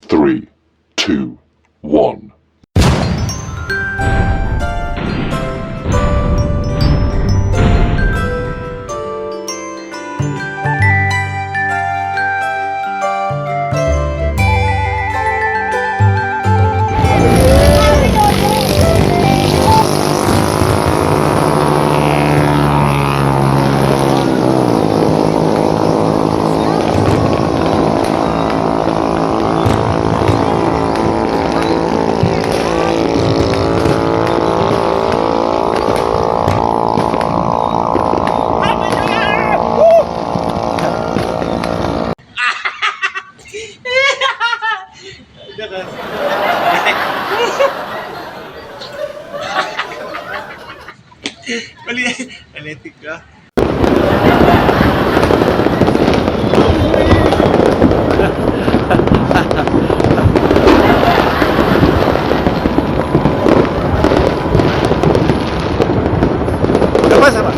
3, 2, 1. Palitik ka. Apa sama?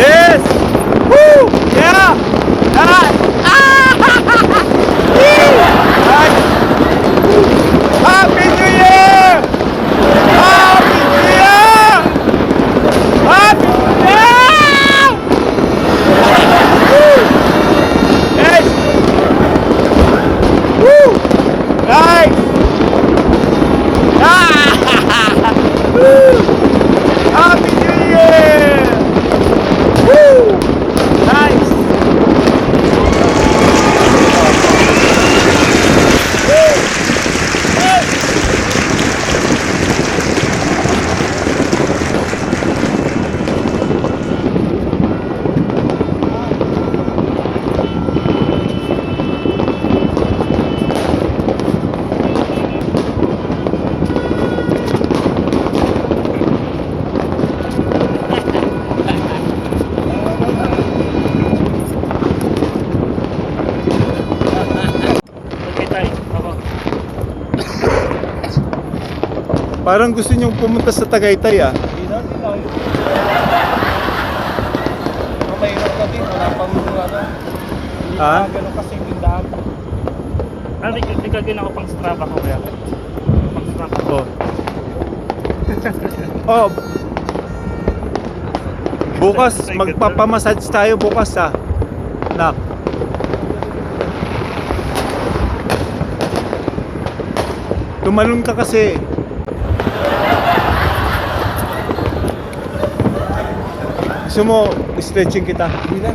Yes! Woo! Yeah! Happy New Year! Happy New Year! Happy New Year! Woo! Yes! Woo! Nice! Woo! Happy New Year! Woo! Nice! Woo! Hey! Parang gusto niyong pumunta sa Tagaytay ah. Hindi na. Mahirap na din, wala pang ano. Ha? Ganun kasi tindahan. Nagagawin ako pang strava ko kaya. Pang strava ko. Oh. Bukas magpapamassage tayo bukas ah. Nak. Tumalon ka kasi. Gusto mo stretching kita? Hindi na.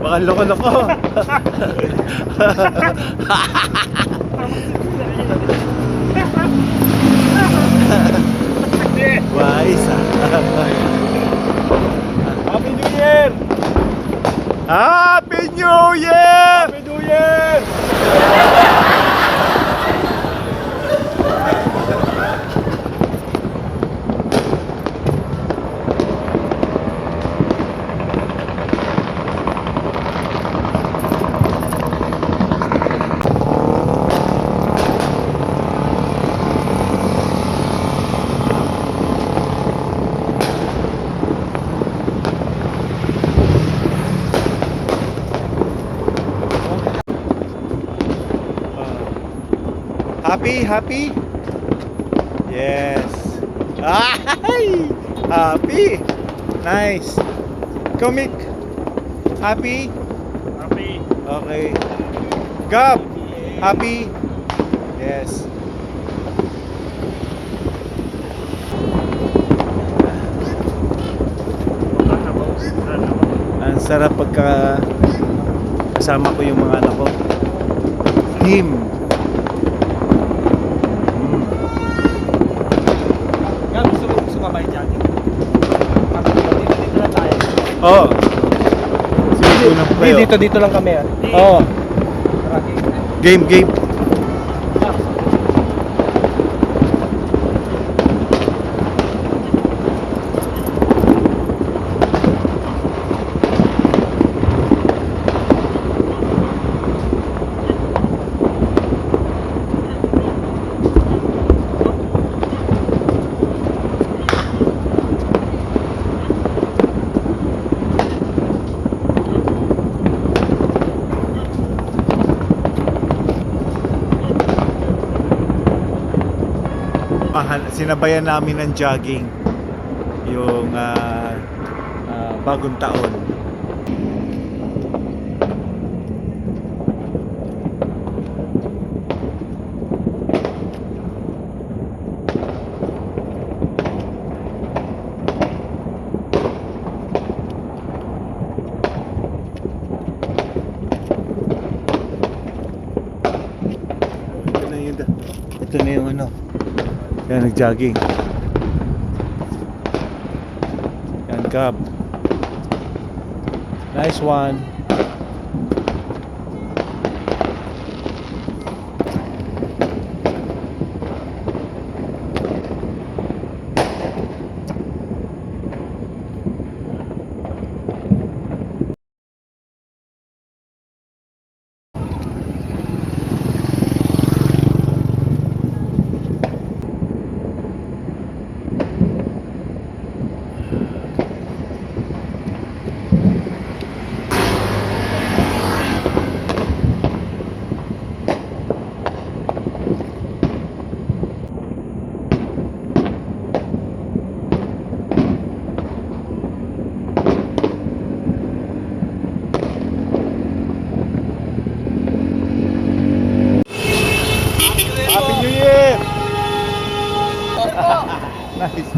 Baka loko-loko. Wais ah. Happy New Year! Happy New Year! Happy New Year! Happy? Yes. Ay! Happy! Nice! Comic! Happy? Happy. Okay. Gab! Happy? Yes. Ang sarap pagka kasama ko yung mga anak ko. Team. Gab, gusto mo sumabay dyan? Dito lang tayo. Oh. Sige, unang po kayo. Dito lang kami ah. Oh. Okay. Game. Sinabayan namin ng jogging yung bagong taon. Ito na yung ano. Yan, nag-jogging. Yan, Gab. Nice one. Happy New Year! Nice.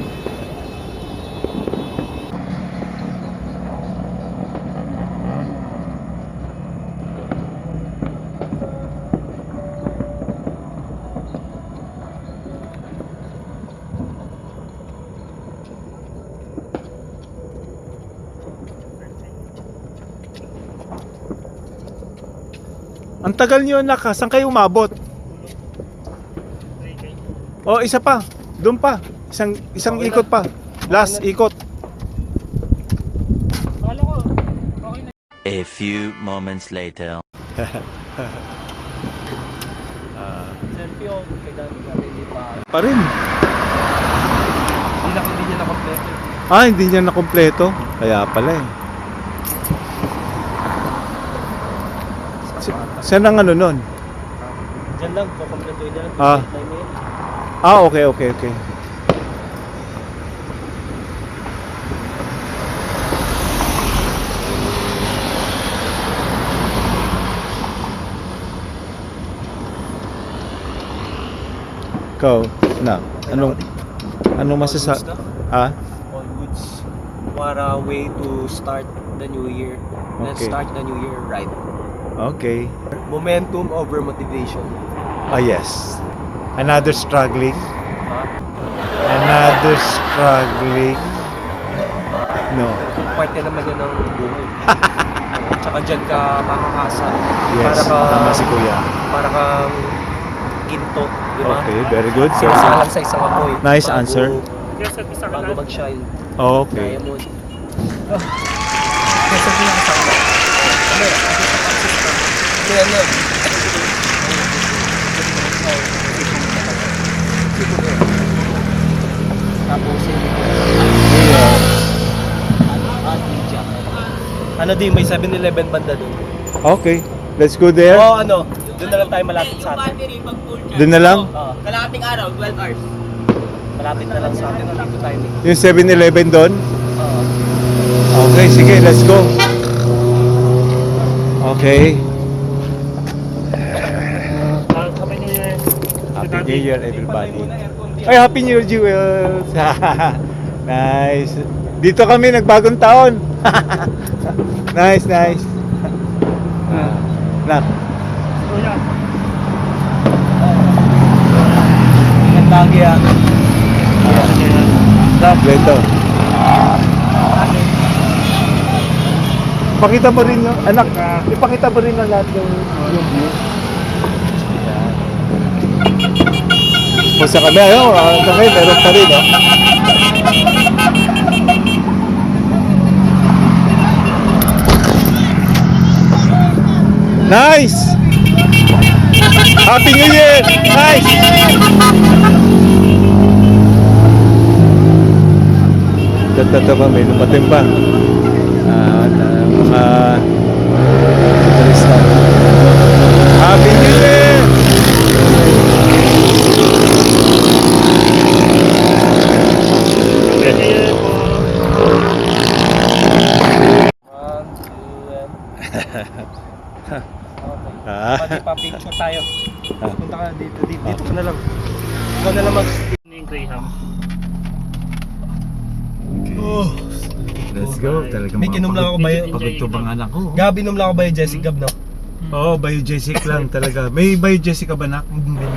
Ang tagal niyo anak, saan kayo umabot? Oh, isa pa. Doon pa. Isang Okay ikot pa. Last ikot. A few moments later. Selfie o kay Dami natin hindi pa. Pa rin. Hindi niya na kompleto. Hindi niya nakompleto. Kaya pala eh. Saan ang ano nun? Diyan lang, kukompleto yun lang. Ah. Okay. Ikaw, na, anong masasabi? All goods. What a way to start the new year. Let's Okay. start the new year right. Okay. Momentum over motivation. Yes. Another struggling. Ha? Another struggling. No. Parte naman yun ng buhay. Tsaka dyan ka makakasa. Yes. Tama si Kuya. Para kang ginto, di ba? Okay, very good. So, Sasalang sa isang apoy. Nice answer. Yes, at isa ka Bago na. mag-shine. okay. Diamond. Kasi yung isang na. Ano? Tapos ano din, may 7-Eleven banda doon. Okay. Let's go there. Oo, ano, doon na lang tayo malapit sa atin. Doon na lang. Oo. Kalahating araw, 12 hours. Malapit na lang sa atin, nandito tayo. Yung 7-Eleven doon? Oo. Okay, sige, let's go. Okay. Happy New Year. Happy New Year, everybody. Ay, Happy New Year, Jewels. Nice. Dito kami, nagbagong taon. Nice, nice. Nak. Kuya. Ingat lagi ah. Leto. Pakita mo rin yung, anak, ipakita mo rin na lahat yung view. Kung sa kami, ayun, kami, meron pa rin, oh. Nice! Happy New Year! Nice! Tata pa, may lumating pa. Mga turista. Happy New Year! Happy New Year po. 1, 2, and... Okay. Ah. Pati pa picture tayo. Punta ka dito, dito ka na lang. Ikaw na lang mag... Yung Graham. Oh. Let's go. Talagang May kinom lang ako ba yun? pagtubang anak ko. Gabi nom lang ako ba yung Jessica, no? Oo, biogesic lang talaga. May biogesic ka ba, nak? Binigyan